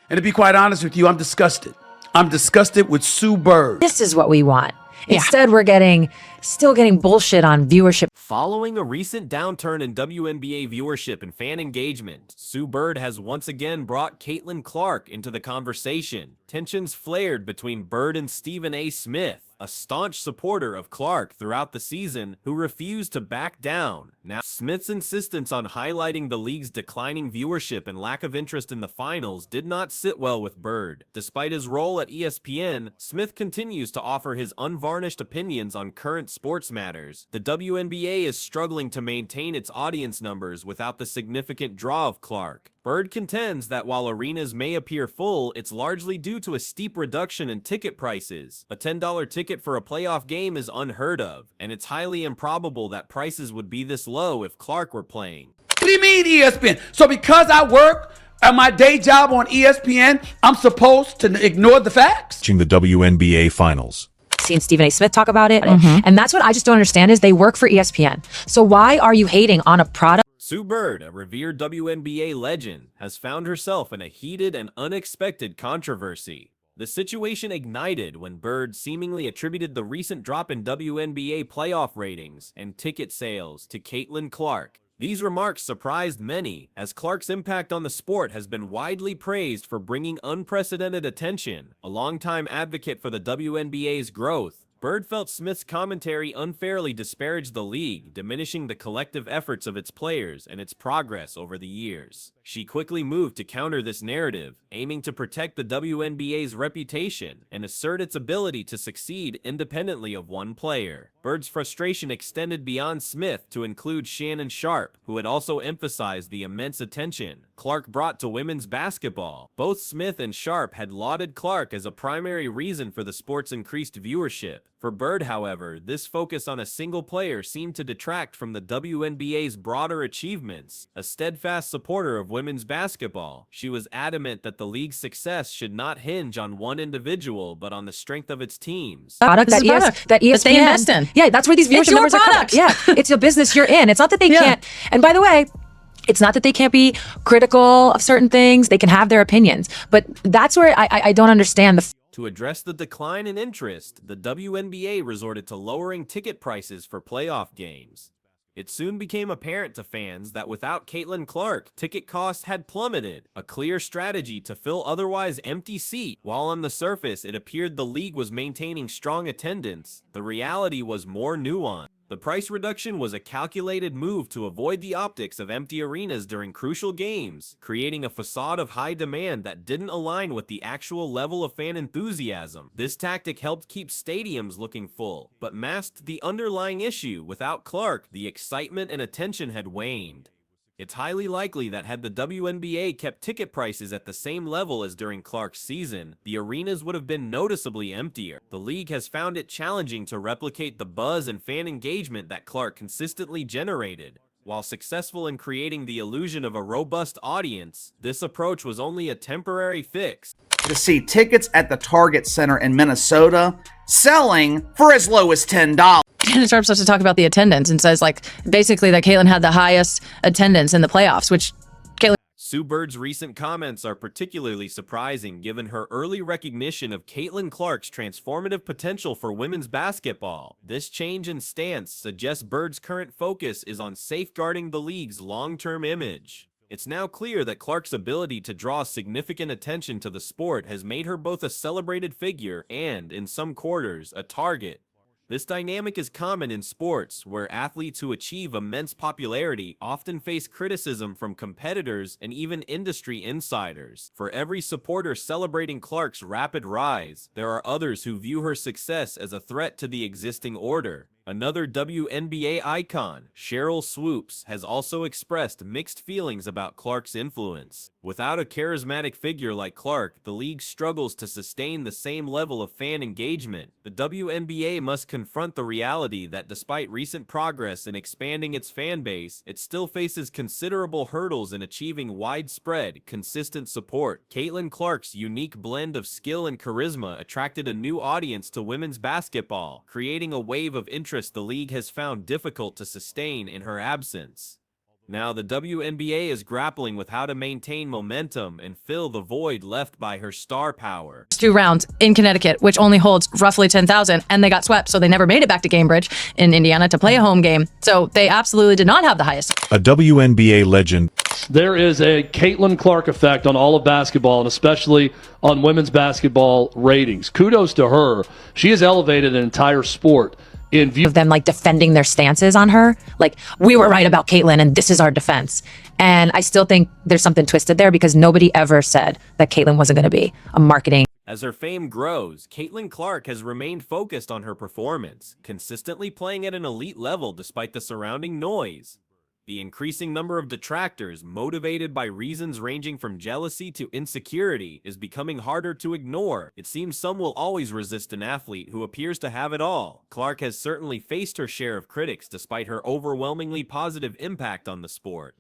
And to be quite honest with you, I'm disgusted. I'm disgusted with Sue Bird. This is what we want. Instead, we're still getting bullshit on viewership. Following a recent downturn in WNBA viewership and fan engagement, Sue Bird has once again brought Caitlin Clark into the conversation. Tensions flared between Bird and Stephen A. Smith, a staunch supporter of Clark throughout the season who refused to back down. Now, Smith's insistence on highlighting the league's declining viewership and lack of interest in the finals did not sit well with Bird. Despite his role at ESPN, Smith continues to offer his unvarnished opinions on current sports matters. The WNBA is struggling to maintain its audience numbers without the significant draw of Clark. Bird contends that while arenas may appear full, it's largely due to a steep reduction in ticket prices. A $10 ticket for a playoff game is unheard of, and it's highly improbable that prices would be this low if Clark were playing. What do you mean ESPN? So because I work at my day job on ESPN, I'm supposed to ignore the facts? Watching the WNBA finals. Seen Stephen A. Smith talk about it, and that's what I just don't understand is they work for ESPN. So why are you hating on a product? Sue Bird, a revered WNBA legend, has found herself in a heated and unexpected controversy. The situation ignited when Bird seemingly attributed the recent drop in WNBA playoff ratings and ticket sales to Caitlin Clark. These remarks surprised many, as Clark's impact on the sport has been widely praised for bringing unprecedented attention. A longtime advocate for the WNBA's growth, Bird felt Smith's commentary unfairly disparaged the league, diminishing the collective efforts of its players and its progress over the years. She quickly moved to counter this narrative, aiming to protect the WNBA's reputation and assert its ability to succeed independently of one player. Bird's frustration extended beyond Smith to include Shannon Sharpe, who had also emphasized the immense attention Clark brought to women's basketball. Both Smith and Sharpe had lauded Clark as a primary reason for the sport's increased viewership. For Bird, however, this focus on a single player seemed to detract from the WNBA's broader achievements. A steadfast supporter of women's basketball, she was adamant that the league's success should not hinge on one individual, but on the strength of its teams. That ESPN they invest in. Yeah, that's where these viewership numbers are coming. Yeah, it's a business you're in. It's not that they can't. And by the way, it's not that they can't be critical of certain things. They can have their opinions. But that's where I don't understand the... To address the decline in interest, the WNBA resorted to lowering ticket prices for playoff games. It soon became apparent to fans that without Caitlin Clark, ticket costs had plummeted, a clear strategy to fill otherwise empty seats. While on the surface it appeared the league was maintaining strong attendance, the reality was more nuanced. The price reduction was a calculated move to avoid the optics of empty arenas during crucial games, creating a facade of high demand that didn't align with the actual level of fan enthusiasm. This tactic helped keep stadiums looking full, but masked the underlying issue. Without Clark, the excitement and attention had waned. It's highly likely that had the WNBA kept ticket prices at the same level as during Clark's season, the arenas would have been noticeably emptier. The league has found it challenging to replicate the buzz and fan engagement that Clark consistently generated. While successful in creating the illusion of a robust audience, this approach was only a temporary fix. To see tickets at the Target Center in Minnesota selling for as low as $10. Shannon Sharpe starts to talk about the attendance and says, like, basically that Caitlin had the highest attendance in the playoffs, which Caitlin... Sue Bird's recent comments are particularly surprising given her early recognition of Caitlin Clark's transformative potential for women's basketball. This change in stance suggests Bird's current focus is on safeguarding the league's long-term image. It's now clear that Clark's ability to draw significant attention to the sport has made her both a celebrated figure and, in some quarters, a target. This dynamic is common in sports, where athletes who achieve immense popularity often face criticism from competitors and even industry insiders. For every supporter celebrating Clark's rapid rise, there are others who view her success as a threat to the existing order. Another WNBA icon, Cheryl Swoops, has also expressed mixed feelings about Clark's influence. Without a charismatic figure like Clark, the league struggles to sustain the same level of fan engagement. The WNBA must confront the reality that despite recent progress in expanding its fan base, it still faces considerable hurdles in achieving widespread, consistent support. Caitlin Clark's unique blend of skill and charisma attracted a new audience to women's basketball, creating a wave of interest the league has found difficult to sustain in her absence. Now, the WNBA is grappling with how to maintain momentum and fill the void left by her star power. 2 rounds in Connecticut, which only holds roughly 10,000, and they got swept, so they never made it back to Cambridge in Indiana to play a home game. So they absolutely did not have the highest. A WNBA legend. There is a Caitlin Clark effect on all of basketball, and especially on women's basketball ratings. Kudos to her. She has elevated an entire sport. In view Of them like defending their stances on her, like we were right about Caitlyn and this is our defense. And I still think there's something twisted there because nobody ever said that Caitlyn wasn't going to be a marketing. As her fame grows, Caitlin Clark has remained focused on her performance, consistently playing at an elite level despite the surrounding noise. The increasing number of detractors, motivated by reasons ranging from jealousy to insecurity, is becoming harder to ignore. It seems some will always resist an athlete who appears to have it all. Clark has certainly faced her share of critics despite her overwhelmingly positive impact on the sport.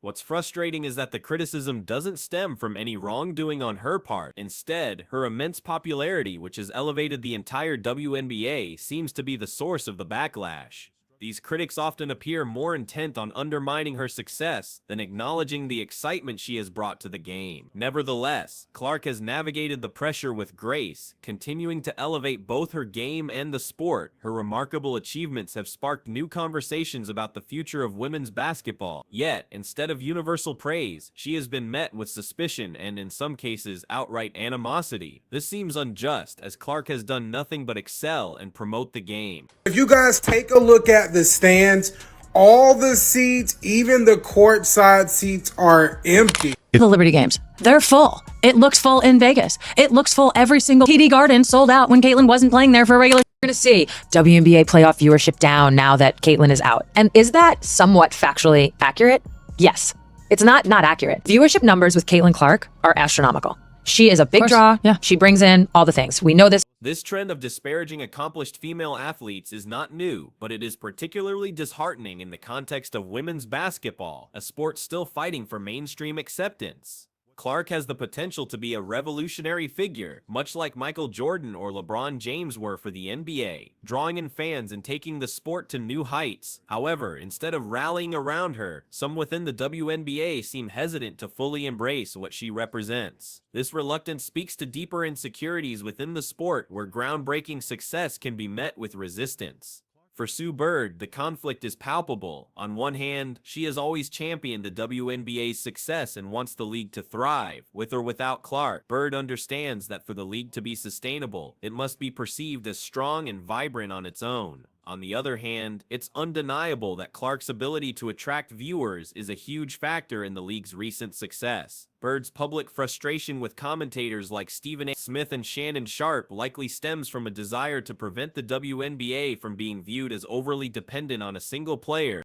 What's frustrating is that the criticism doesn't stem from any wrongdoing on her part. Instead, her immense popularity, which has elevated the entire WNBA, seems to be the source of the backlash. These critics often appear more intent on undermining her success than acknowledging the excitement she has brought to the game. Nevertheless, Clark has navigated the pressure with grace, continuing to elevate both her game and the sport. Her remarkable achievements have sparked new conversations about the future of women's basketball. Yet, instead of universal praise, she has been met with suspicion and, in some cases, outright animosity. This seems unjust, as Clark has done nothing but excel and promote the game. If you guys take a look at the stands, all the seats, even the courtside seats, are empty. The Liberty Games, they're full. It looks full in Vegas. It looks full every single TD Garden sold out when Caitlyn wasn't playing there for a regular. We're going to see WNBA playoff viewership down now that Caitlyn is out. And is that somewhat factually accurate? Yes. It's not accurate. Viewership numbers with Caitlyn Clark are astronomical. She is a big draw. Yeah. She brings in all the things. We know this. This trend of disparaging accomplished female athletes is not new, but it is particularly disheartening in the context of women's basketball, a sport still fighting for mainstream acceptance. Clark has the potential to be a revolutionary figure, much like Michael Jordan or LeBron James were for the NBA, drawing in fans and taking the sport to new heights. However, instead of rallying around her, some within the WNBA seem hesitant to fully embrace what she represents. This reluctance speaks to deeper insecurities within the sport where groundbreaking success can be met with resistance. For Sue Bird, the conflict is palpable. On one hand, she has always championed the WNBA's success and wants the league to thrive. With or without Clark, Bird understands that for the league to be sustainable, it must be perceived as strong and vibrant on its own. On the other hand, it's undeniable that Clark's ability to attract viewers is a huge factor in the league's recent success. Bird's public frustration with commentators like Stephen A. Smith and Shannon Sharp likely stems from a desire to prevent the WNBA from being viewed as overly dependent on a single player.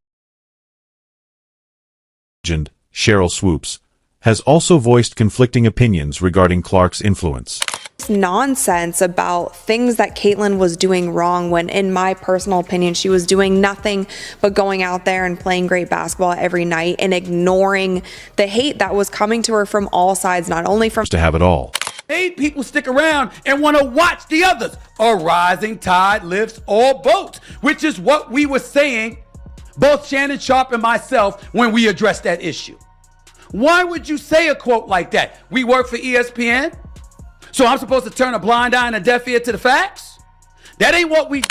Legend, Cheryl Swoops, has also voiced conflicting opinions regarding Clark's influence. Nonsense about things that Caitlyn was doing wrong when, in my personal opinion, she was doing nothing but going out there and playing great basketball every night and ignoring the hate that was coming to her from all sides, not only from To have it all. Made people stick around and want to watch the others. A rising tide lifts all boats, which is what we were saying, both Shannon Sharp and myself, when we addressed that issue. Why would you say a quote like that? We work for ESPN? So I'm supposed to turn a blind eye and a deaf ear to the facts? That ain't what we